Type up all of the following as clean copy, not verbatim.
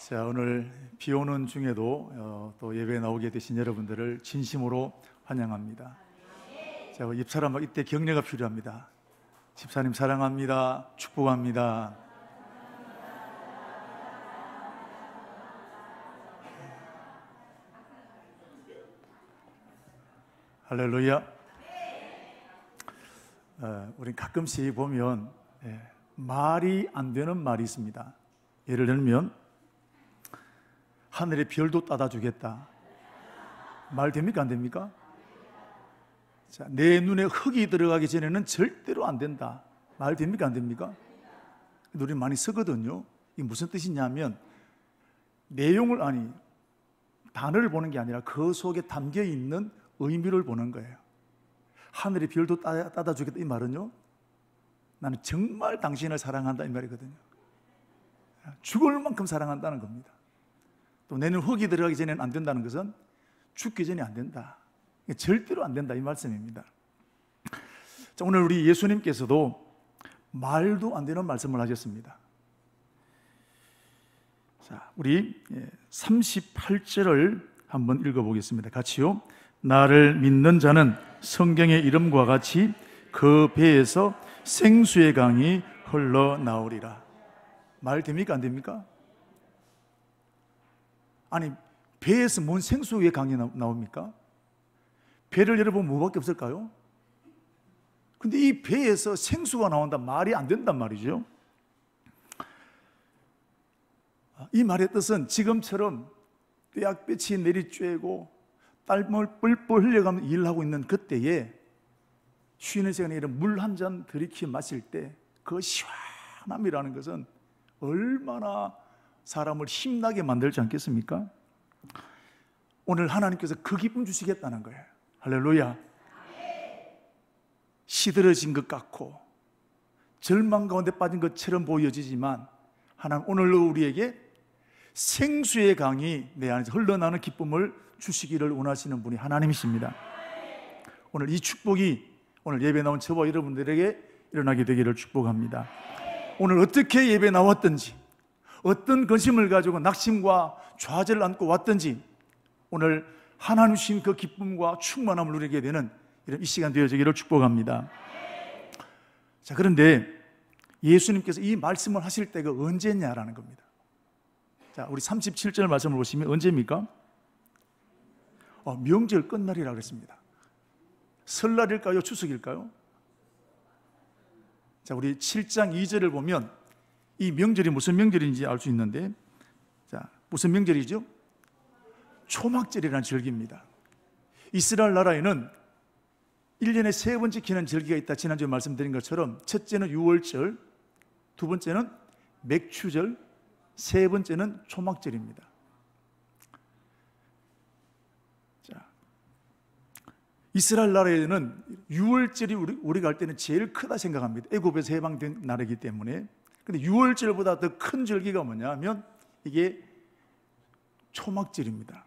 자, 오늘 비 오는 중에도 또 예배에 나오게 되신 여러분들을 진심으로 환영합니다. 자, 집사람 이때 격려가 필요합니다. 집사님 사랑합니다. 축복합니다. 할렐루야. 우리 가끔씩 보면 말이 안 되는 말이 있습니다. 예를 들면 하늘의 별도 따다 주겠다. 말 됩니까? 안 됩니까? 자, 내 눈에 흙이 들어가기 전에는 절대로 안 된다. 말 됩니까? 안 됩니까? 우리 많이 쓰거든요. 이게 무슨 뜻이냐면 내용을 단어를 보는 게 아니라 그 속에 담겨 있는 의미를 보는 거예요. 하늘의 별도 따다 주겠다 이 말은요, 나는 정말 당신을 사랑한다 이 말이거든요. 죽을 만큼 사랑한다는 겁니다. 또 내는 흙이 들어가기 전에는 안 된다는 것은 죽기 전에 안 된다, 절대로 안 된다 이 말씀입니다. 자, 오늘 우리 예수님께서도 말도 안 되는 말씀을 하셨습니다. 자, 우리 38절을 한번 읽어보겠습니다. 같이요. 나를 믿는 자는 성경의 이름과 같이 그 배에서 생수의 강이 흘러나오리라. 말 됩니까? 안 됩니까? 아니, 배에서 뭔 생수의 강이 나옵니까? 배를 열어보면 뭐밖에 없을까요? 근데 이 배에서 생수가 나온다, 말이 안 된단 말이죠. 이 말의 뜻은 지금처럼 떼약볕이 내리쬐고 땀을 뻘뻘 흘려가면서 일하고 있는 그때에 쉬는 시간에 이런 물 한 잔 들이켜 마실 때 그 시원함이라는 것은 얼마나 사람을 힘나게 만들지 않겠습니까? 오늘 하나님께서 그 기쁨 주시겠다는 거예요. 할렐루야. 시들어진 것 같고 절망 가운데 빠진 것처럼 보여지지만 하나님 오늘로 우리에게 생수의 강이 내 안에서 흘러나오는 기쁨을 주시기를 원하시는 분이 하나님이십니다. 오늘 이 축복이 오늘 예배 나온 저와 여러분들에게 일어나게 되기를 축복합니다. 오늘 어떻게 예배 나왔든지, 어떤 근심을 가지고 낙심과 좌절을 안고 왔든지 오늘 하나님 주신 그 기쁨과 충만함을 누리게 되는 이런 이 시간 되어지기를 축복합니다. 자, 그런데 예수님께서 이 말씀을 하실 때가 언제냐라는 겁니다. 자, 우리 37절 말씀을 보시면 언제입니까? 명절 끝날이라고 그랬습니다. 설날일까요? 추석일까요? 자, 우리 7장 2절을 보면 이 명절이 무슨 명절인지 알 수 있는데, 자, 무슨 명절이죠? 초막절이라는 절기입니다. 이스라엘 나라에는 1년에 3번 지키는 절기가 있다. 지난주에 말씀드린 것처럼 첫째는 유월절, 두 번째는 맥추절, 세 번째는 초막절입니다. 자, 이스라엘 나라에는 유월절이 우리가 할 때는 제일 크다 생각합니다. 애굽에서 해방된 나라이기 때문에. 근데 유월절보다 더 큰 절기가 뭐냐면 이게 초막절입니다.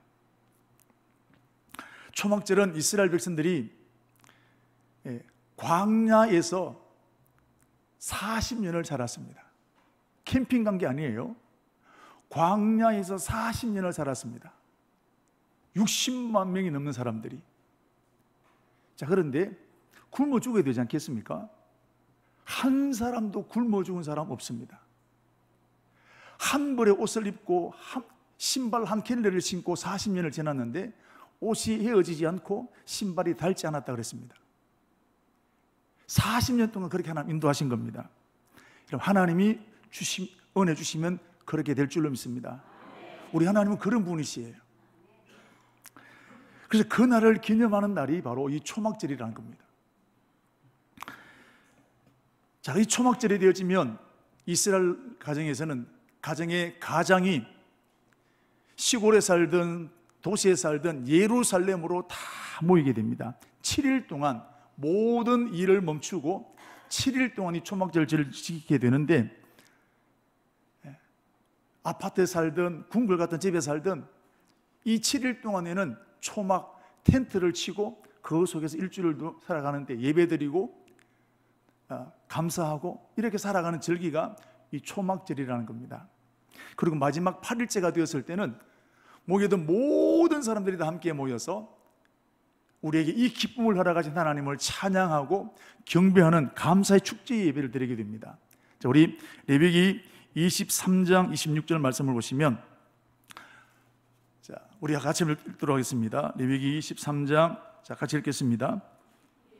초막절은 이스라엘 백성들이 광야에서 40년을 살았습니다. 캠핑 간 게 아니에요. 광야에서 40년을 살았습니다. 60만 명이 넘는 사람들이. 자, 그런데 굶어 죽어야 되지 않겠습니까? 한 사람도 굶어 죽은 사람 없습니다. 한 벌의 옷을 입고 신발 한 켤레를 신고 40년을 지났는데 옷이 헤어지지 않고 신발이 닳지 않았다 그랬습니다. 40년 동안 그렇게 하나님 인도하신 겁니다. 여러분, 하나님이 은혜 주시면 그렇게 될 줄로 믿습니다. 우리 하나님은 그런 분이시에요. 그래서 그 날을 기념하는 날이 바로 이 초막절이라는 겁니다. 자, 이 초막절이 되어지면 이스라엘 가정에서는 가정의 가장이 시골에 살든 도시에 살든 예루살렘으로 다 모이게 됩니다. 7일 동안 모든 일을 멈추고 7일 동안 이 초막절을 지키게 되는데, 아파트에 살든 궁궐 같은 집에 살든 이 7일 동안에는 초막 텐트를 치고 그 속에서 일주일을 살아가는데 예배드리고 감사하고 이렇게 살아가는 절기가 이 초막절이라는 겁니다. 그리고 마지막 8일째가 되었을 때는 모여든 모든 사람들이 다 함께 모여서 우리에게 이 기쁨을 허락하신 하나님을 찬양하고 경배하는 감사의 축제 예배를 드리게 됩니다. 자, 우리 레위기 23장 26절 말씀을 보시면, 자, 우리가 같이 읽도록 하겠습니다. 레위기 23장, 자, 같이 읽겠습니다.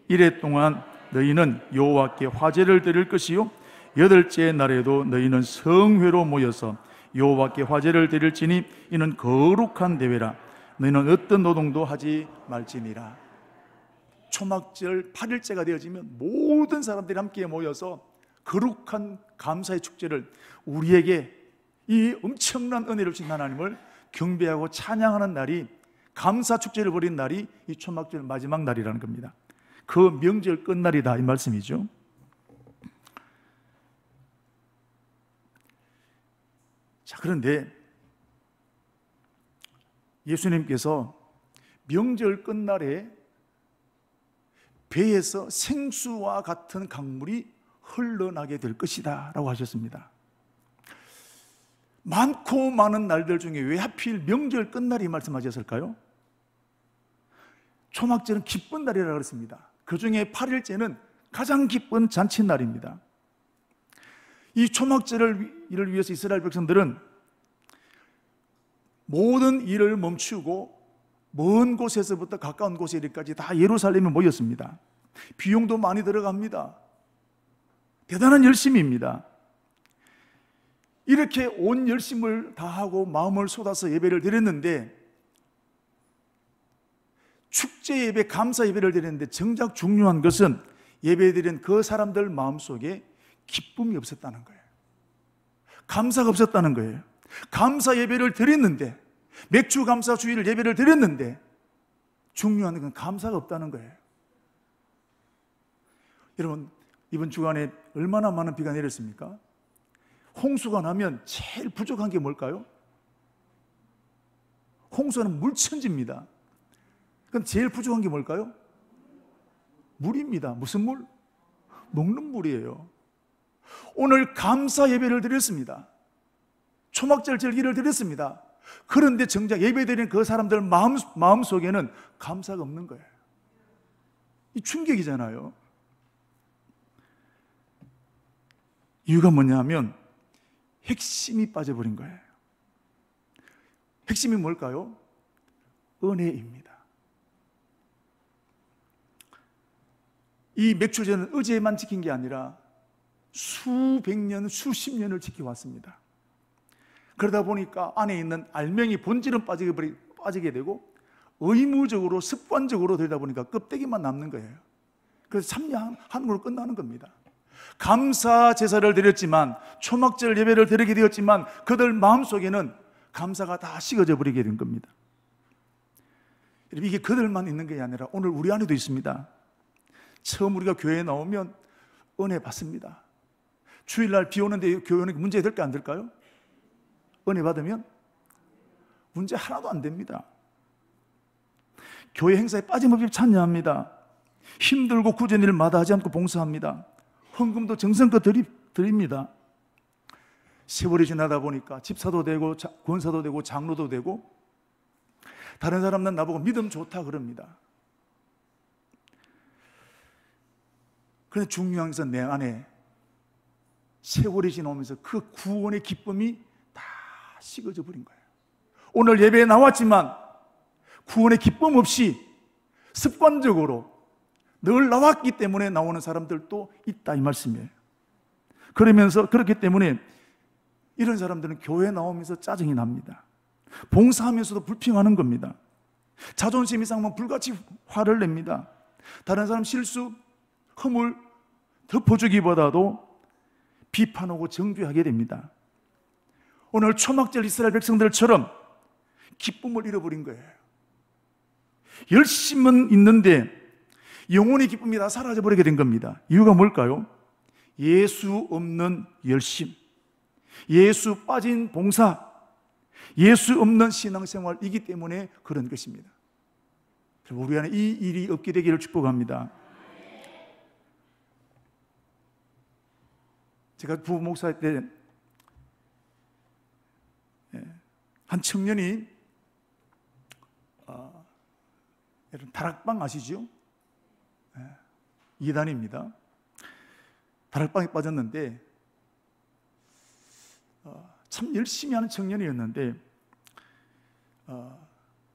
이래 동안 너희는 여호와께 화제를 드릴 것이요 여덟째 날에도 너희는 성회로 모여서 여호와께 화제를 드릴지니 이는 거룩한 대회라. 너희는 어떤 노동도 하지 말지니라. 초막절 8일째가 되어지면 모든 사람들이 함께 모여서 거룩한 감사의 축제를, 우리에게 이 엄청난 은혜를 주신 하나님을 경배하고 찬양하는 날이, 감사 축제를 벌인 날이 이 초막절 마지막 날이라는 겁니다. 그 명절 끝날이다, 이 말씀이죠. 자, 그런데 예수님께서 명절 끝날에 배에서 생수와 같은 강물이 흘러나게 될 것이다 라고 하셨습니다. 많고 많은 날들 중에 왜 하필 명절 끝날이 말씀하셨을까요? 초막절은 기쁜 날이라고 그랬습니다. 그 중에 8일째는 가장 기쁜 잔치날입니다. 이 초막절을 위해서 이스라엘 백성들은 모든 일을 멈추고 먼 곳에서부터 가까운 곳에 이르기까지 다 예루살렘에 모였습니다. 비용도 많이 들어갑니다. 대단한 열심입니다. 이렇게 온 열심을 다하고 마음을 쏟아서 예배를 드렸는데, 축제 예배, 감사 예배를 드렸는데 정작 중요한 것은 예배드린 그 사람들 마음속에 기쁨이 없었다는 거예요. 감사가 없었다는 거예요. 감사 예배를 드렸는데, 맥주 감사 주일 예배를 드렸는데 중요한 건 감사가 없다는 거예요. 여러분, 이번 주간에 얼마나 많은 비가 내렸습니까? 홍수가 나면 제일 부족한 게 뭘까요? 홍수는 물천지입니다. 그럼 제일 부족한 게 뭘까요? 물입니다. 무슨 물? 먹는 물이에요. 오늘 감사 예배를 드렸습니다. 초막절 절기를 드렸습니다. 그런데 정작 예배드리는 그 사람들 마음속에는 감사가 없는 거예요. 이 충격이잖아요. 이유가 뭐냐면 핵심이 빠져버린 거예요. 핵심이 뭘까요? 은혜입니다. 이 맥주제는 어제만 지킨 게 아니라 수백 년, 수십 년을 지켜왔습니다. 그러다 보니까 안에 있는 알맹이 본질은 빠지게 되고 의무적으로 습관적으로 되다 보니까 껍데기만 남는 거예요. 그래서 참여하는 걸로 끝나는 겁니다. 감사 제사를 드렸지만, 초막절 예배를 드리게 되었지만 그들 마음속에는 감사가 다 식어져 버리게 된 겁니다. 이게 그들만 있는 게 아니라 오늘 우리 안에도 있습니다. 처음 우리가 교회에 나오면 은혜 받습니다. 주일날 비 오는데 교회 오는 게 문제 될까 안 될까요? 은혜 받으면 문제 하나도 안 됩니다. 교회 행사에 빠짐없이 참여합니다. 힘들고 굳은 일마다 하지 않고 봉사합니다. 헌금도 정성껏 드립니다. 세월이 지나다 보니까 집사도 되고 권사도 되고 장로도 되고, 다른 사람은 나보고 믿음 좋다 그럽니다. 그런데 중요한 것은 내 안에 세월이 지나오면서 그 구원의 기쁨이 다 식어져 버린 거예요. 오늘 예배에 나왔지만 구원의 기쁨 없이 습관적으로 늘 나왔기 때문에 나오는 사람들도 있다, 이 말씀이에요. 그렇기 때문에 이런 사람들은 교회 나오면서 짜증이 납니다. 봉사하면서도 불평하는 겁니다. 자존심이 상하면 불같이 화를 냅니다. 다른 사람 실수, 허물 덮어주기보다도 비판하고 정죄하게 됩니다. 오늘 초막절 이스라엘 백성들처럼 기쁨을 잃어버린 거예요. 열심은 있는데 영혼의 기쁨이 다 사라져버리게 된 겁니다. 이유가 뭘까요? 예수 없는 열심, 예수 빠진 봉사, 예수 없는 신앙생활이기 때문에 그런 것입니다. 우리 안에 이 일이 없게 되기를 축복합니다. 제가 부목사 때 한 청년이 여러분 다락방 아시죠? 이단입니다. 다락방에 빠졌는데 참 열심히 하는 청년이었는데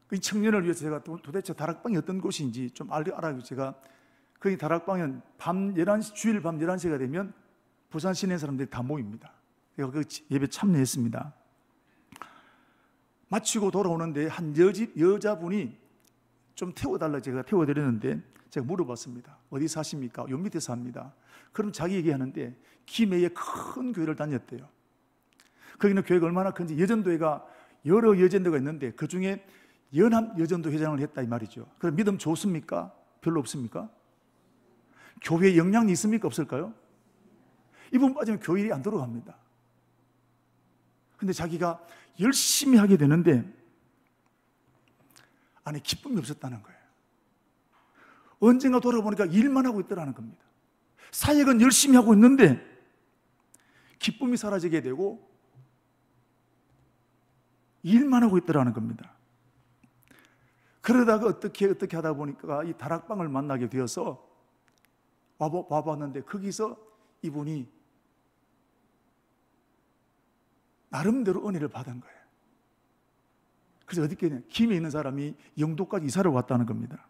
그 청년을 위해서 제가 도대체 다락방이 어떤 곳인지 좀 알아요. 제가 거기 다락방은 주일 밤 11시가 되면 부산 시내 사람들이 다 모입니다. 제가 그 예배 참여했습니다. 마치고 돌아오는데 한 여자분이 좀 태워달라 제가 태워드렸는데 제가 물어봤습니다. 어디 사십니까? 요 밑에 삽니다. 그럼 자기 얘기하는데 김해에 큰 교회를 다녔대요. 거기는 교회가 얼마나 큰지 여전도회가 여러 여전도가 있는데 그 중에 연합 여전도 회장을 했다 이 말이죠. 그럼 믿음 좋습니까? 별로 없습니까? 교회에 영향이 있습니까? 없을까요? 이분 빠지면 교회 일이 안 들어갑니다. 근데 자기가 열심히 하게 되는데 안에 기쁨이 없었다는 거예요. 언젠가 돌아보니까 일만 하고 있더라는 겁니다. 사역은 열심히 하고 있는데 기쁨이 사라지게 되고 일만 하고 있더라는 겁니다. 그러다가 어떻게 하다 보니까 이 다락방을 만나게 되어서 와봤는데 거기서 이분이 나름대로 은혜를 받은 거예요. 그래서 어떻게 김에 있는 사람이 영도까지 이사를 왔다는 겁니다.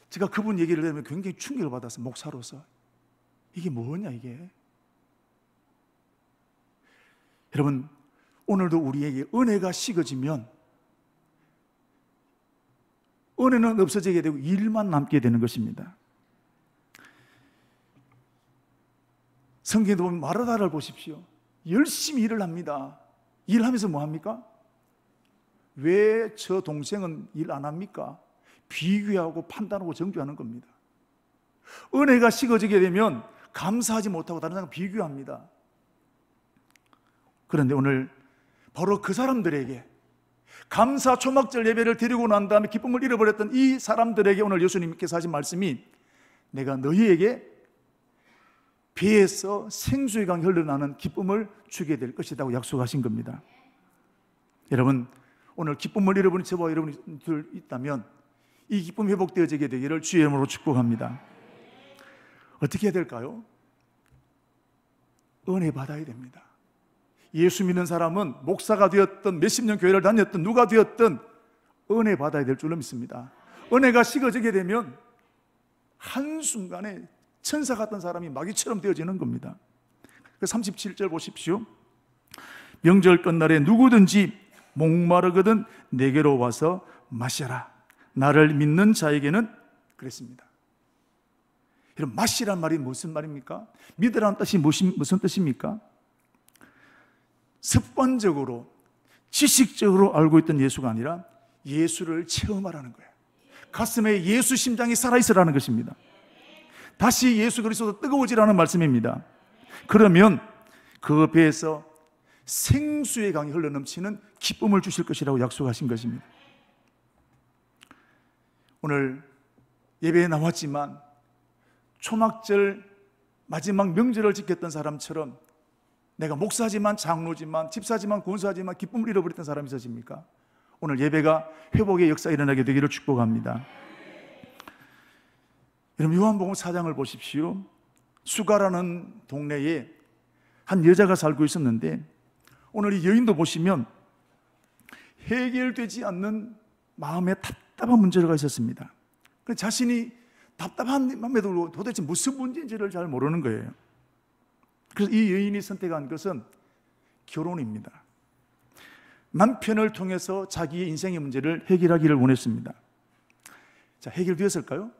제가 그분 얘기를 들으면 굉장히 충격을 받았어요. 목사로서. 이게 뭐냐 이게. 여러분 오늘도 우리에게 은혜가 식어지면 은혜는 없어지게 되고 일만 남게 되는 것입니다. 성경에 보면 마르다를 보십시오. 열심히 일을 합니다. 일하면서 뭐 합니까? 왜 저 동생은 일 안 합니까? 비교하고 판단하고 정죄하는 겁니다. 은혜가 식어지게 되면 감사하지 못하고 다른 사람 비교합니다. 그런데 오늘 바로 그 사람들에게 감사 초막절 예배를 드리고 난 다음에 기쁨을 잃어버렸던 이 사람들에게 오늘 예수님께서 하신 말씀이 내가 너희에게 배에서 생수의 강이 흘러나는 기쁨을 주게 될 것이라고 약속하신 겁니다. 여러분 오늘 기쁨을 잃어버린 저와 여러분들 있다면 이 기쁨이 회복되어지게 되기를 주의 이름으로 축복합니다. 어떻게 해야 될까요? 은혜 받아야 됩니다. 예수 믿는 사람은 목사가 되었든 몇십 년 교회를 다녔든 누가 되었든 은혜 받아야 될 줄로 믿습니다. 은혜가 식어지게 되면 한순간에 천사 같은 사람이 마귀처럼 되어지는 겁니다. 37절 보십시오. 명절 끝날에 누구든지 목마르거든 내게로 와서 마셔라. 나를 믿는 자에게는 그랬습니다. 여러분 마시란 말이 무슨 말입니까? 믿으라는 뜻이 무슨 뜻입니까? 습관적으로 지식적으로 알고 있던 예수가 아니라 예수를 체험하라는 거예요. 가슴에 예수 심장이 살아있으라는 것입니다. 다시 예수 그리스도 뜨거워지라는 말씀입니다. 그러면 그 배에서 생수의 강이 흘러넘치는 기쁨을 주실 것이라고 약속하신 것입니다. 오늘 예배에 나왔지만 초막절 마지막 명절을 지켰던 사람처럼 내가 목사지만 장로지만 집사지만 권사지만 기쁨을 잃어버렸던 사람이 있으십니까? 오늘 예배가 회복의 역사 일어나게 되기를 축복합니다. 여러분 요한복음 4장을 보십시오. 수가라는 동네에 한 여자가 살고 있었는데 오늘 이 여인도 보시면 해결되지 않는 마음에 답답한 문제가 있었습니다. 자신이 답답함에도 도대체 무슨 문제인지를 잘 모르는 거예요. 그래서 이 여인이 선택한 것은 결혼입니다. 남편을 통해서 자기의 인생의 문제를 해결하기를 원했습니다. 자, 해결되었을까요?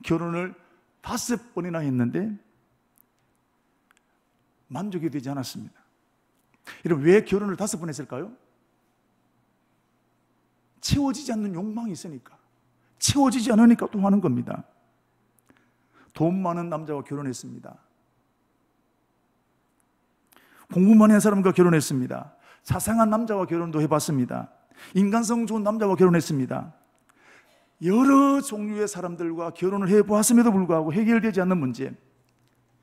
결혼을 5번이나 했는데 만족이 되지 않았습니다. 여러분 왜 결혼을 5번 했을까요? 채워지지 않는 욕망이 있으니까, 채워지지 않으니까 또 하는 겁니다. 돈 많은 남자와 결혼했습니다. 공부 많이 한 사람과 결혼했습니다. 자상한 남자와 결혼도 해봤습니다. 인간성 좋은 남자와 결혼했습니다. 여러 종류의 사람들과 결혼을 해보았음에도 불구하고 해결되지 않는 문제.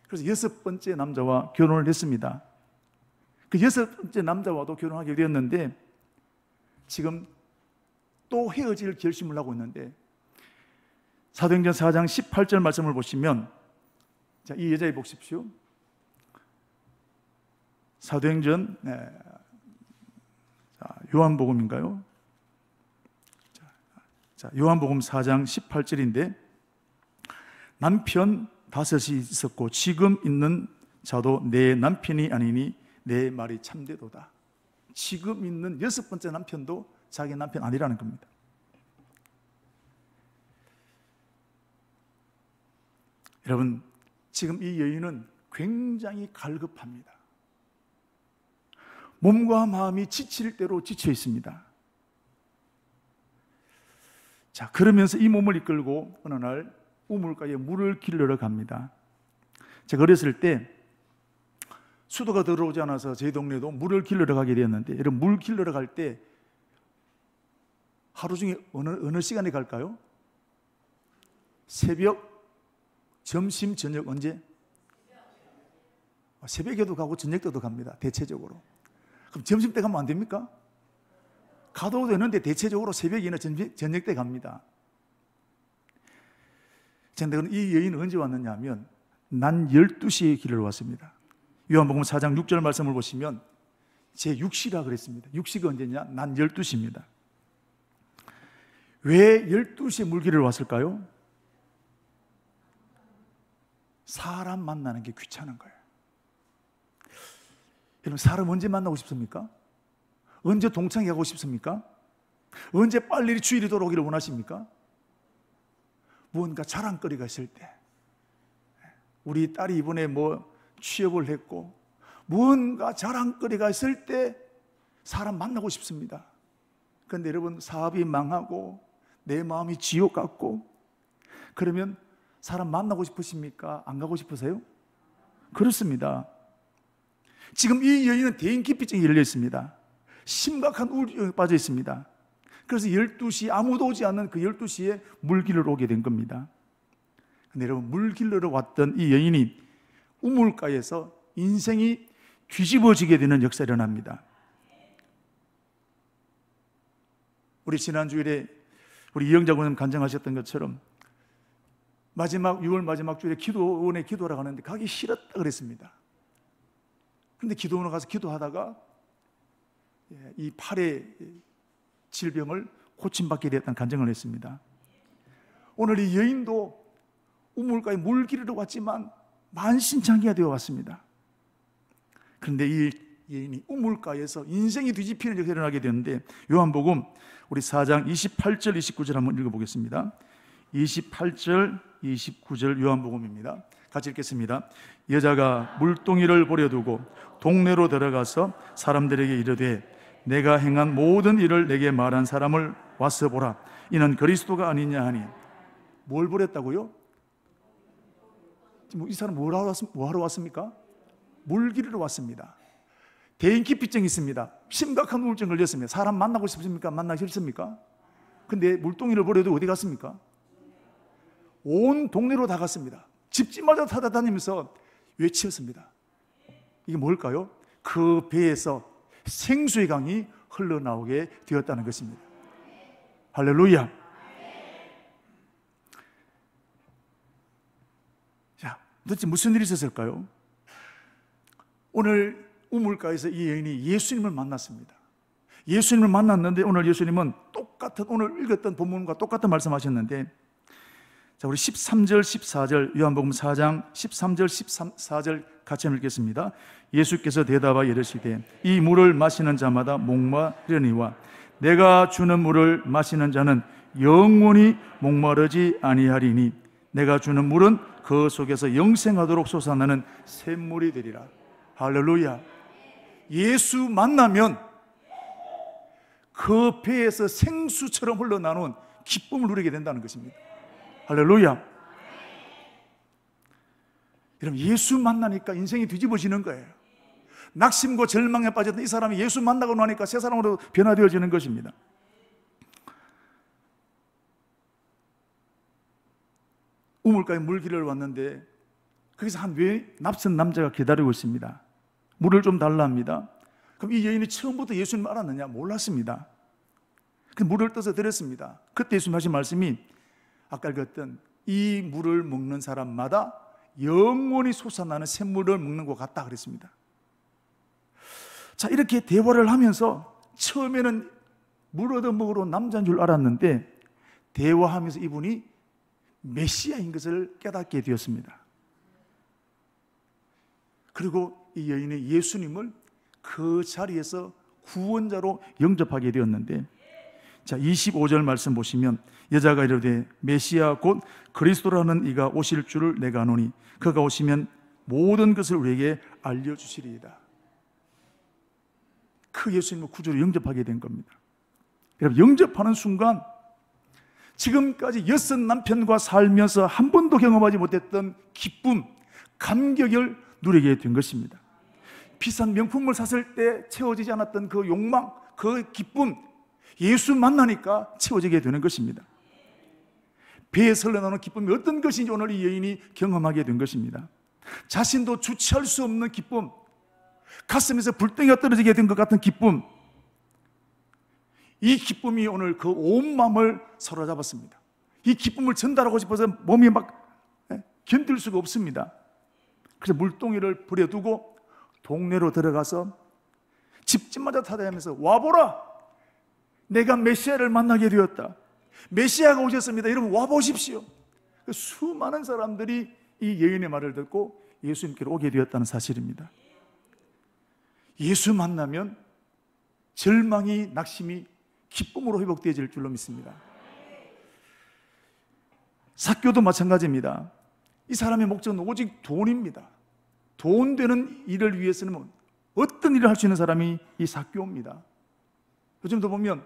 그래서 6번째 남자와 결혼을 했습니다. 그 6번째 남자와도 결혼하게 되었는데 지금 또 헤어질 결심을 하고 있는데 사도행전 4장 18절 말씀을 보시면, 자, 이 여자애 보십시오. 사도행전 요한복음인가요? 자, 요한복음 4장 18절인데 남편 5이 있었고 지금 있는 자도 내 남편이 아니니 내 말이 참되도다. 지금 있는 6번째 남편도 자기 남편 아니라는 겁니다. 여러분, 지금 이 여인은 굉장히 갈급합니다. 몸과 마음이 지칠 대로 지쳐 있습니다. 자, 그러면서 이 몸을 이끌고 어느 날 우물가에 물을 길러러 갑니다. 제가 어렸을 때 수도가 들어오지 않아서 저희 동네도 물을 길러러 가게 되었는데, 이런 물 길러러 갈 때 하루 중에 어느 시간에 갈까요? 새벽, 점심, 저녁 언제? 새벽에도 가고 저녁 때도 갑니다. 대체적으로. 그럼 점심 때 가면 안 됩니까? 가도 되는데 대체적으로 새벽이나 저녁 때 갑니다. 그런데 이 여인은 언제 왔느냐 하면 난 12시에 길을 왔습니다. 요한복음 4장 6절 말씀을 보시면 제 6시라 그랬습니다. 6시가 언제냐? 난 12시입니다. 왜 12시에 물길을 왔을까요? 사람 만나는 게 귀찮은 거예요. 여러분, 사람 언제 만나고 싶습니까? 언제 동창회 가고 싶습니까? 언제 빨리 주일이 돌아오기를 원하십니까? 무언가 자랑거리가 있을 때, 우리 딸이 이번에 취업을 했고 무언가 자랑거리가 있을 때 사람 만나고 싶습니다. 그런데 여러분, 사업이 망하고 내 마음이 지옥 같고 그러면 사람 만나고 싶으십니까? 안 가고 싶으세요? 그렇습니다. 지금 이 여인은 대인기피증이 열려 있습니다. 심각한 우울증에 빠져 있습니다. 그래서 12시, 아무도 오지 않는 그 12시에 물길을 오게 된 겁니다. 근데 여러분, 물길로 왔던 이 여인이 우물가에서 인생이 뒤집어지게 되는 역사가 일어납니다. 우리 지난주일에 우리 이영자 군님 간증하셨던 것처럼 6월 마지막 주일에 기도원에 기도하러 가는데 가기 싫었다 그랬습니다. 근데 기도원에 가서 기도하다가 이 팔의 질병을 고침받게 되었다는 간증을 했습니다. 오늘 이 여인도 우물가에 물길로 왔지만 만신창이가 되어 왔습니다. 그런데 이 여인이 우물가에서 인생이 뒤집히는 역사가 일어나게 되는데, 요한복음 우리 4장 28절 29절 한번 읽어보겠습니다. 28절 29절 요한복음입니다. 같이 읽겠습니다. 여자가 물동이를 버려두고 동네로 들어가서 사람들에게 이르되 내가 행한 모든 일을 내게 말한 사람을 와서 보라. 이는 그리스도가 아니냐 하니. 뭘 버렸다고요? 이 사람 뭐 하러 왔습니까? 물 기르러 왔습니다. 대인기피증이 있습니다. 심각한 우울증 걸렸습니다. 사람 만나고 싶습니까? 만나기 싫습니까? 근데 물동이를 버려도 어디 갔습니까? 온 동네로 다 갔습니다. 집집마다 찾아다니면서 외치었습니다. 이게 뭘까요? 그 배에서 생수의 강이 흘러나오게 되었다는 것입니다. 할렐루야. 자, 도대체 무슨 일이 있었을까요? 오늘 우물가에서 이 여인이 예수님을 만났습니다. 예수님을 만났는데 오늘 예수님은 오늘 읽었던 본문과 똑같은 말씀하셨는데, 자, 우리 13절 14절 요한복음 4장 13절 14절 같이 읽겠습니다. 예수께서 대답하여 이르시되 이 물을 마시는 자마다 목마르니와 내가 주는 물을 마시는 자는 영원히 목마르지 아니하리니 내가 주는 물은 그 속에서 영생하도록 솟아나는 샘물이 되리라. 할렐루야. 예수 만나면 그 배에서 생수처럼 흘러나오는 기쁨을 누리게 된다는 것입니다. 할렐루야. 여러분, 예수 만나니까 인생이 뒤집어지는 거예요. 낙심과 절망에 빠졌던 이 사람이 예수 만나고 나니까 새 사람으로 변화되어지는 것입니다. 우물가에 물길을 왔는데 거기서 한 납선 남자가 기다리고 있습니다. 물을 좀 달라 합니다. 그럼 이 여인이 처음부터 예수님 알았느냐? 몰랐습니다. 그 물을 떠서 드렸습니다. 그때 예수님 하신 말씀이 아까 읽었던 이 물을 먹는 사람마다 영원히 솟아나는 샘물을 먹는 것 같다 그랬습니다. 자, 이렇게 대화를 하면서 처음에는 물 얻어 먹으러 남자인 줄 알았는데 대화하면서 이분이 메시아인 것을 깨닫게 되었습니다. 그리고 이 여인이 예수님을 그 자리에서 구원자로 영접하게 되었는데, 자, 25절 말씀 보시면 여자가 이르되 메시아 곧 그리스도라는 이가 오실 줄을 내가 아노니 그가 오시면 모든 것을 우리에게 알려주시리이다. 그 예수님을 구주로 영접하게 된 겁니다. 여러분, 영접하는 순간 지금까지 6 남편과 살면서 한 번도 경험하지 못했던 기쁨, 감격을 누리게 된 것입니다. 비싼 명품을 샀을 때 채워지지 않았던 그 욕망, 그 기쁨, 예수 만나니까 채워지게 되는 것입니다. 배에 흘러나오는 기쁨이 어떤 것인지 오늘 이 여인이 경험하게 된 것입니다. 자신도 주체할 수 없는 기쁨, 가슴에서 불덩이가 떨어지게 된 것 같은 기쁨, 이 기쁨이 오늘 그 온 마음을 사로잡았습니다. 이 기쁨을 전달하고 싶어서 몸이 막 견딜 수가 없습니다. 그래서 물동이를 버려두고 동네로 들어가서 집집마다 타다니면서 와보라! 내가 메시아를 만나게 되었다. 메시아가 오셨습니다. 여러분 와보십시오. 수많은 사람들이 이 여인의 말을 듣고 예수님께로 오게 되었다는 사실입니다. 예수 만나면 절망이, 낙심이 기쁨으로 회복되어질 줄로 믿습니다. 삭개오도 마찬가지입니다. 이 사람의 목적은 오직 돈입니다. 돈 되는 일을 위해서는 어떤 일을 할 수 있는 사람이 이 삭개오입니다. 요즘도 보면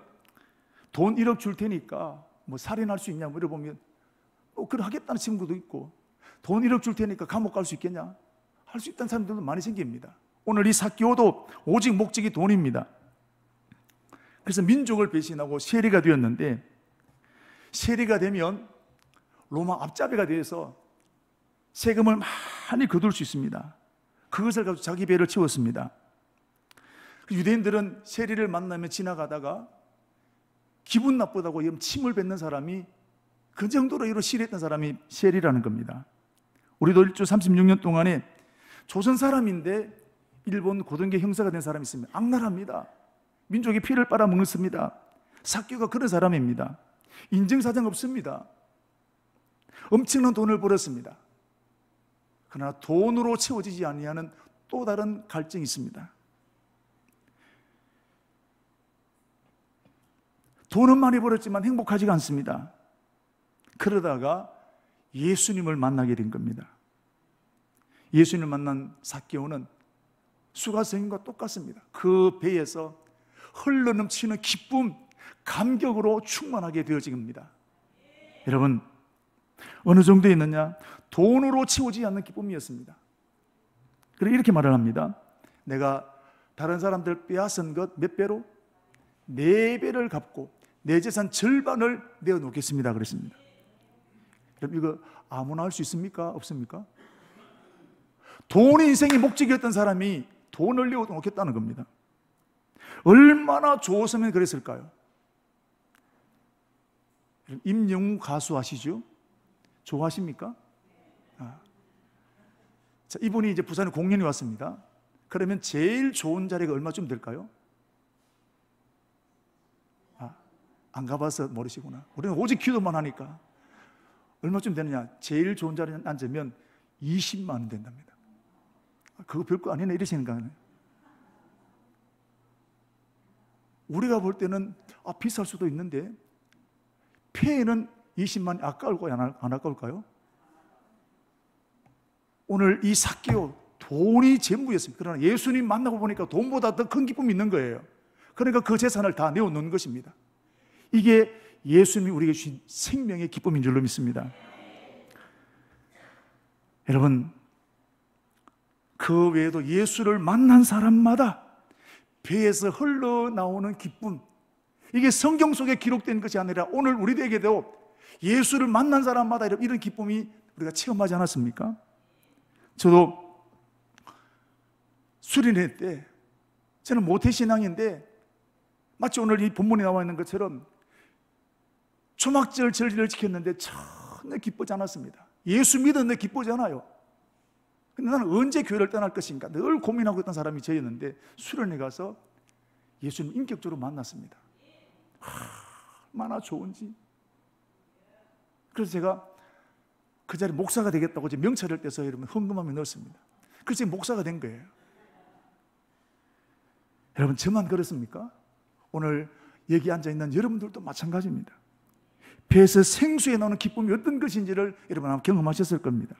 돈 1억 줄 테니까 뭐 살인할 수 있냐 물어보면 그걸 하겠다는 친구도 있고, 돈 1억 줄 테니까 감옥 갈 수 있겠냐? 할 수 있다는 사람들도 많이 생깁니다. 오늘 이 삭개오도 오직 목적이 돈입니다. 그래서 민족을 배신하고 세리가 되었는데, 세리가 되면 로마 앞잡이가 되어서 세금을 많이 거둘 수 있습니다. 그것을 가지고 자기 배를 채웠습니다. 유대인들은 세리를 만나면 지나가다가 기분 나쁘다고 침을 뱉는 사람이, 그 정도로 이로 싫어했던 사람이 세리라는 겁니다. 우리도 일주 36년 동안에 조선 사람인데 일본 고등계 형사가 된 사람이 있습니다. 악랄합니다. 민족의 피를 빨아먹습니다. 삭개오가 그런 사람입니다. 인증사정 없습니다. 엄청난 돈을 벌었습니다. 그러나 돈으로 채워지지 아니하는 또 다른 갈증이 있습니다. 돈은 많이 벌었지만 행복하지가 않습니다. 그러다가 예수님을 만나게 된 겁니다. 예수님을 만난 삭개오는 수가성인과 똑같습니다. 그 배에서 흘러넘치는 기쁨, 감격으로 충만하게 되어진 겁니다. 여러분, 어느 정도에 있느냐? 돈으로 채우지 않는 기쁨이었습니다. 그리고 이렇게 말을 합니다. 내가 다른 사람들 빼앗은 것 몇 배로? 4배를 갚고 내 재산 절반을 내어놓겠습니다 그랬습니다. 여러분, 이거 아무나 할 수 있습니까? 없습니까? 돈이 인생의 목적이었던 사람이 돈을 내어놓겠다는 겁니다. 얼마나 좋았으면 그랬을까요? 임영웅 가수 아시죠? 좋아하십니까? 자, 이분이 이제 부산에 공연이 왔습니다. 그러면 제일 좋은 자리가 얼마쯤 될까요? 안 가봐서 모르시구나. 우리는 오직 기도만 하니까. 얼마쯤 되느냐? 제일 좋은 자리에 앉으면 20만 원 된답니다. 그거 별거 아니네 이러시는 거 아니에요? 우리가 볼 때는 비쌀 수도 있는데 폐에는 20만 원이 아까울까요? 안 아까울까요? 오늘 이 삭개오, 돈이 전부였습니다. 그러나 예수님 만나고 보니까 돈보다 더 큰 기쁨이 있는 거예요. 그러니까 그 재산을 다 내어놓는 것입니다. 이게 예수님이 우리에게 주신 생명의 기쁨인 줄로 믿습니다. 여러분, 그 외에도 예수를 만난 사람마다 배에서 흘러나오는 기쁨, 이게 성경 속에 기록된 것이 아니라 오늘 우리에게도 예수를 만난 사람마다 이런 기쁨이 우리가 체험하지 않았습니까? 저도 수련회 때 저는 모태신앙인데 마치 오늘 이 본문에 나와 있는 것처럼 초막절 절기를 지켰는데 전혀 기쁘지 않았습니다. 예수 믿었는데 기쁘지 않아요. 근데 나는 언제 교회를 떠날 것인가 늘 고민하고 있던 사람이 저였는데 수련회 가서 예수님 인격적으로 만났습니다. 얼마나 좋은지. 그래서 제가 그 자리에 목사가 되겠다고 이제 명찰을 떼서 여러분 헌금함에 넣었습니다. 그래서 목사가 된 거예요. 여러분 저만 그렇습니까? 오늘 여기 앉아있는 여러분들도 마찬가지입니다. 배에서 생수에 나오는 기쁨이 어떤 것인지를 여러분 아마 경험하셨을 겁니다.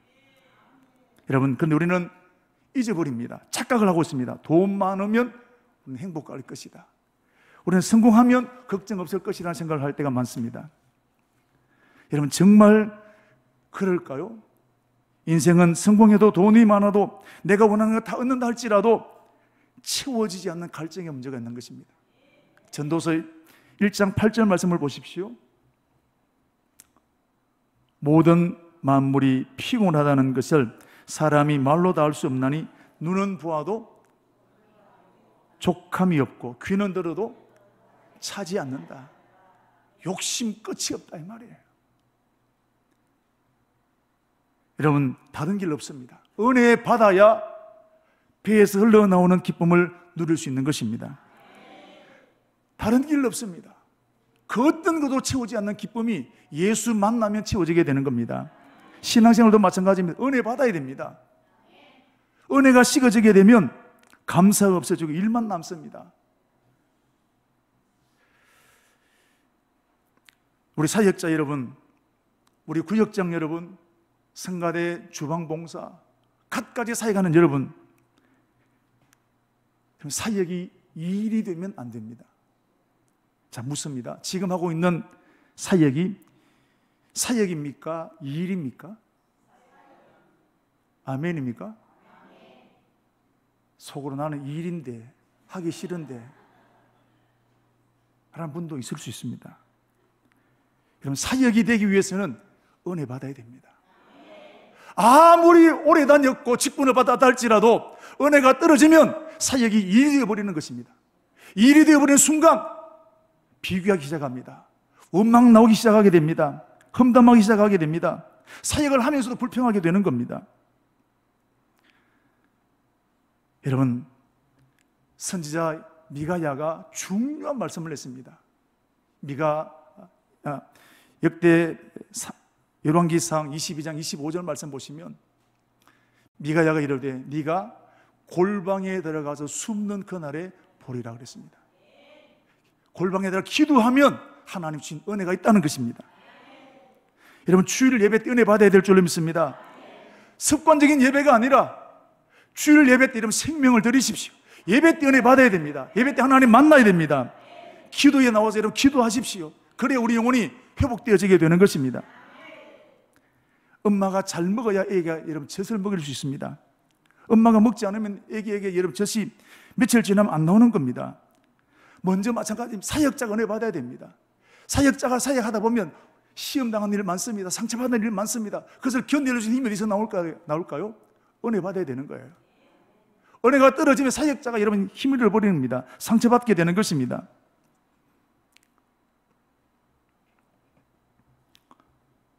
여러분 그런데 우리는 잊어버립니다. 착각을 하고 있습니다. 돈 많으면 우리는 행복할 것이다. 우리는 성공하면 걱정 없을 것이라는 생각을 할 때가 많습니다. 여러분 정말 그럴까요? 인생은 성공해도 돈이 많아도 내가 원하는 거 다 얻는다 할지라도 채워지지 않는 갈증의 문제가 있는 것입니다. 전도서 1장 8절 말씀을 보십시오. 모든 만물이 피곤하다는 것을 사람이 말로 다 할 수 없나니 눈은 보아도 족함이 없고 귀는 들어도 차지 않는다. 욕심 끝이 없다 이 말이에요. 여러분 다른 길 없습니다. 은혜 받아야 배에서 흘러나오는 기쁨을 누릴 수 있는 것입니다. 다른 길 없습니다. 그 어떤 것도 채우지 않는 기쁨이 예수 만나면 채워지게 되는 겁니다. 신앙생활도 마찬가지입니다. 은혜 받아야 됩니다. 은혜가 식어지게 되면 감사가 없어지고 일만 남습니다. 우리 사역자 여러분, 우리 구역장 여러분, 성가대 주방봉사, 갖가지 사역하는 여러분, 사역이 일이 되면 안 됩니다. 자, 묻습니다. 지금 하고 있는 사역이 사역입니까? 일입니까? 아멘입니까? 속으로 나는 일인데 하기 싫은데 라는 분도 있을 수 있습니다. 그럼 사역이 되기 위해서는 은혜 받아야 됩니다. 아무리 오래 다녔고 직분을 받았다 할지라도 은혜가 떨어지면 사역이 일이 되어버리는 것입니다. 일이 되어버리는 순간 비교하기 시작합니다. 원망 나오기 시작하게 됩니다. 험담하기 시작하게 됩니다. 사역을 하면서도 불평하게 되는 겁니다. 여러분, 선지자 미가야가 중요한 말씀을 했습니다. 역대 열왕기상 22장 25절 말씀 보시면 미가야가 이르되 네가 골방에 들어가서 숨는 그날에 보리라 그랬습니다. 골방에 들어가 기도하면 하나님 주신 은혜가 있다는 것입니다. 여러분 주일 예배 때 은혜 받아야 될 줄로 믿습니다. 습관적인 예배가 아니라 주일 예배 때 여러분 생명을 드리십시오. 예배 때 은혜 받아야 됩니다. 예배 때 하나님 만나야 됩니다. 기도에 나와서 여러분 기도하십시오. 그래야 우리 영혼이 회복되어지게 되는 것입니다. 엄마가 잘 먹어야 애기가 여러분 젖을 먹일 수 있습니다. 엄마가 먹지 않으면 애기에게 여러분 젖이 며칠 지나면 안 나오는 겁니다. 먼저 마찬가지입니다. 사역자가 은혜 받아야 됩니다. 사역자가 사역하다 보면 시험 당하는 일 많습니다. 상처받는 일 많습니다. 그것을 견뎌낼 수 있는 힘이 어디서 나올까요? 은혜 받아야 되는 거예요. 은혜가 떨어지면 사역자가 여러분 힘을 잃어버리는 겁니다. 상처받게 되는 것입니다.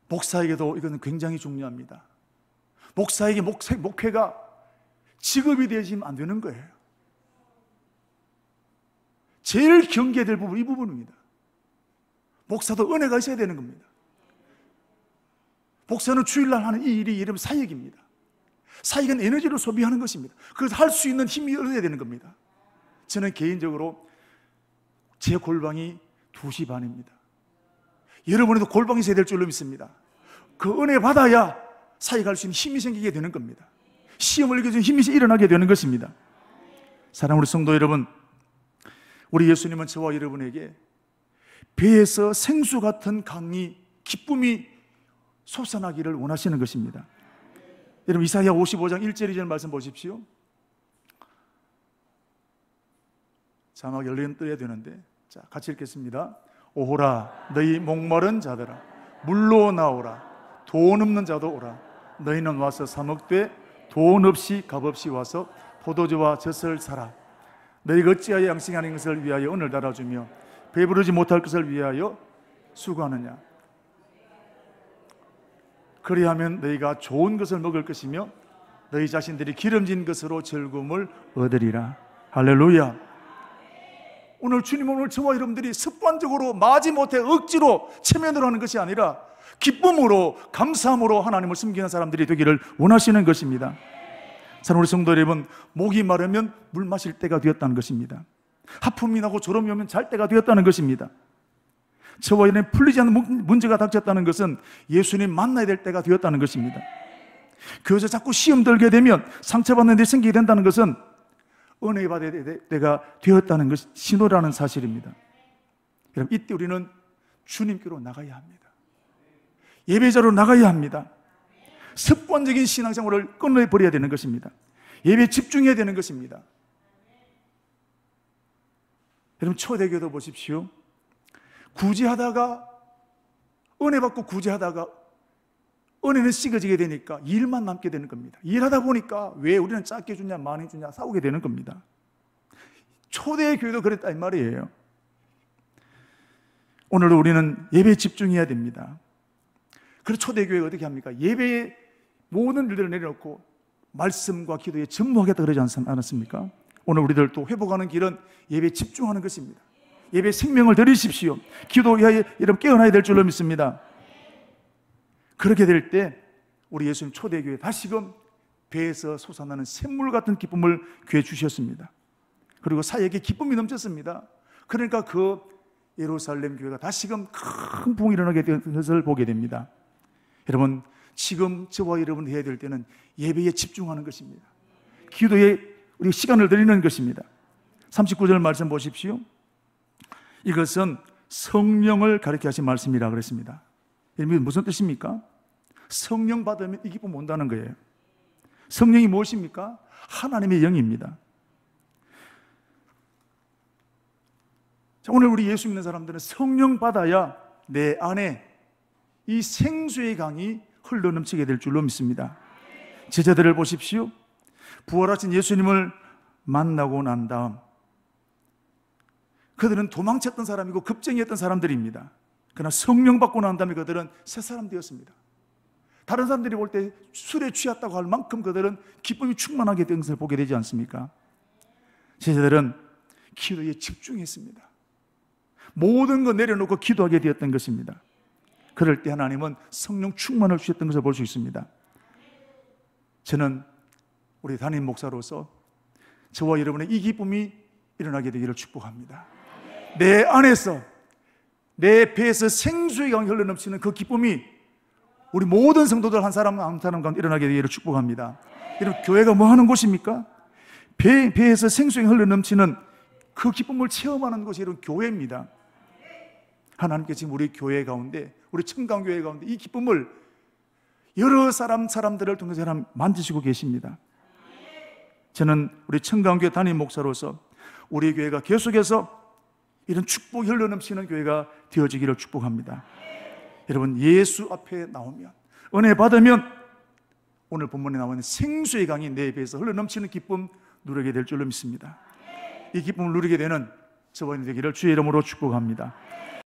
목사에게도 이것은 굉장히 중요합니다. 목사에게 목회가 직업이 되어지면 안 되는 거예요. 제일 경계될 부분 이 부분입니다. 목사도 은혜가 있어야 되는 겁니다. 목사는 주일날 하는 이 일이 이름 사역입니다. 사역은 에너지를 소비하는 것입니다. 그래서 할 수 있는 힘이 얻어야 되는 겁니다. 저는 개인적으로 제 골방이 2시 반입니다. 여러분에도 골방이 있어야 될 줄로 믿습니다. 그 은혜 받아야 사역할 수 있는 힘이 생기게 되는 겁니다. 시험을 이겨주는 힘이 일어나게 되는 것입니다. 사랑하는 우리 성도 여러분, 우리 예수님은 저와 여러분에게 배에서 생수 같은 강이 기쁨이 솟아나기를 원하시는 것입니다. 여러분 이사야 55장 1절 2절 말씀 보십시오. 자막 열린 떠야 되는데 자 같이 읽겠습니다. 오호라 너희 목마른 자들아 물로 나오라 돈 없는 자도 오라 너희는 와서 사 먹되 돈 없이 값없이 와서 포도주와 젖을 사라 너희가 어찌하여 양식이 아닌 것을 위하여 은을 달아주며 배부르지 못할 것을 위하여 수고하느냐. 그리하면 너희가 좋은 것을 먹을 것이며 너희 자신들이 기름진 것으로 즐거움을 얻으리라. 할렐루야. 오늘 주님은 오늘 저와 여러분들이 습관적으로 마지못해 억지로 체면으로 하는 것이 아니라 기쁨으로 감사함으로 하나님을 섬기는 사람들이 되기를 원하시는 것입니다. 자, 우리 성도 여러분, 목이 마르면 물 마실 때가 되었다는 것입니다. 하품이 나고 졸음이 오면 잘 때가 되었다는 것입니다. 저와 여러분이 풀리지 않는 문제가 닥쳤다는 것은 예수님 만나야 될 때가 되었다는 것입니다. 교회에서 자꾸 시험 들게 되면 상처받는 데 생기게 된다는 것은 은혜 받아야 될 때가 되었다는 것이 신호라는 사실입니다. 여러분, 이때 우리는 주님께로 나가야 합니다. 예배자로 나가야 합니다. 습관적인 신앙생활을 끊어버려야 되는 것입니다. 예배에 집중해야 되는 것입니다. 여러분, 초대교도 보십시오. 구제하다가 은혜 받고 구제하다가 은혜는 식어지게 되니까 일만 남게 되는 겁니다. 일하다 보니까 왜 우리는 작게 주냐 많이 주냐 싸우게 되는 겁니다. 초대교회도 그랬다 이 말이에요. 오늘도 우리는 예배에 집중해야 됩니다. 그래서 초대교회가 어떻게 합니까? 예배에 모든 일들을 내려놓고 말씀과 기도에 전무하겠다 그러지 않았습니까? 오늘 우리들도 회복하는 길은 예배에 집중하는 것입니다. 예배에 생명을 드리십시오. 기도에 여러분 깨어나야 될 줄로 믿습니다. 그렇게 될 때 우리 예수님 초대교회 다시금 배에서 솟아나는 샘물 같은 기쁨을 교회에 주셨습니다. 그리고 사역에 기쁨이 넘쳤습니다. 그러니까 그 예루살렘 교회가 다시금 큰 부흥이 일어나게 된 것을 보게 됩니다. 여러분, 지금 저와 여러분 해야 될 때는 예배에 집중하는 것입니다. 기도에 우리 시간을 드리는 것입니다. 39절 말씀 보십시오. 이것은 성령을 가르쳐 하신 말씀이라 그랬습니다. 여러분, 무슨 뜻입니까? 성령 받으면 이 기쁨 온다는 거예요. 성령이 무엇입니까? 하나님의 영입니다. 자, 오늘 우리 예수 믿는 사람들은 성령 받아야 내 안에 이 생수의 강이 흘러넘치게 될 줄로 믿습니다. 제자들을 보십시오. 부활하신 예수님을 만나고 난 다음 그들은 도망쳤던 사람이고 급쟁이였던 사람들입니다. 그러나 성령 받고 난 다음에 그들은 새 사람 되었습니다. 다른 사람들이 볼 때 술에 취했다고 할 만큼 그들은 기쁨이 충만하게 된 것을 보게 되지 않습니까? 제자들은 기도에 집중했습니다. 모든 거 내려놓고 기도하게 되었던 것입니다. 그럴 때 하나님은 성령 충만을 주셨던 것을 볼 수 있습니다. 저는 우리 담임 목사로서 저와 여러분의 이 기쁨이 일어나게 되기를 축복합니다. 내 안에서 내 배에서 생수의 강이 흘러넘치는 그 기쁨이 우리 모든 성도들 한 사람 한 사람 가운데 일어나게 되기를 축복합니다. 여러분, 교회가 뭐 하는 곳입니까? 배에서 생수의 강이 흘러넘치는 그 기쁨을 체험하는 곳이 여러분 교회입니다. 하나님께 지금 우리 교회 가운데, 우리 청강교회 가운데 이 기쁨을 여러 사람들을 통해서 하나님 만지시고 계십니다. 저는 우리 청강교회 담임 목사로서 우리 교회가 계속해서 이런 축복이 흘러넘치는 교회가 되어지기를 축복합니다. 여러분, 예수 앞에 나오면, 은혜 받으면 오늘 본문에 나오는 생수의 강이 내 배에서 흘러넘치는 기쁨 누리게 될 줄로 믿습니다. 이 기쁨을 누리게 되는 저와 되기를 주의 이름으로 축복합니다.